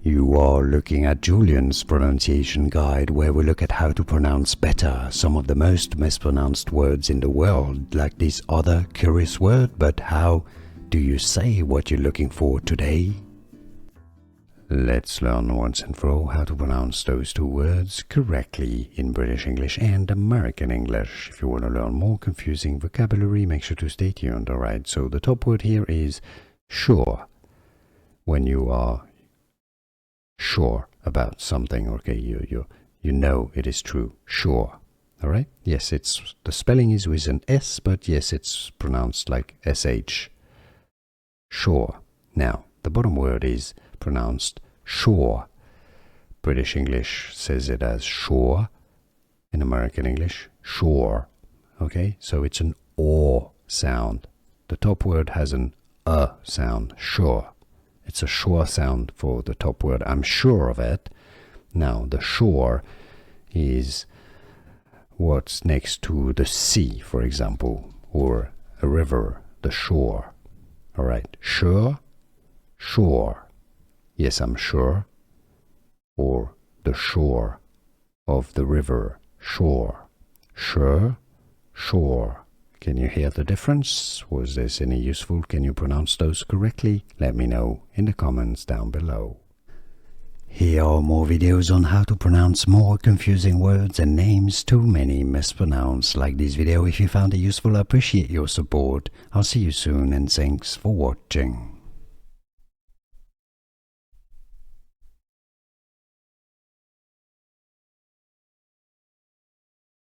You are looking at Julian's pronunciation guide, where we look at how to pronounce better some of the most mispronounced words in the world, like this other curious word. But how do you say what you're looking for today? Let's learn once and for all how to pronounce those two words correctly in British English and American English. If you want to learn more confusing vocabulary, make sure to stay tuned, alright? So the top word here is sure. When you are sure about something, okay, you know it is true, sure, all right? Yes, it's the spelling is with an S, but yes, it's pronounced like SH, sure. Now the bottom word is pronounced sure. British English says it as sure. In American English, sure. Okay, so it's an O sound. The top word has an sound, sure. It's a sure sound for the top word. I'm sure of it. Now, the shore is what's next to the sea, for example, or a river, the shore. All right, sure, shore. Yes, I'm sure. Or the shore of the river, shore. Sure, shore. Can you hear the difference? Was this any useful? Can you pronounce those correctly? Let me know in the comments down below. Here are more videos on how to pronounce more confusing words and names too many mispronounced. Like this video if you found it useful. I appreciate your support. I'll see you soon and thanks for watching.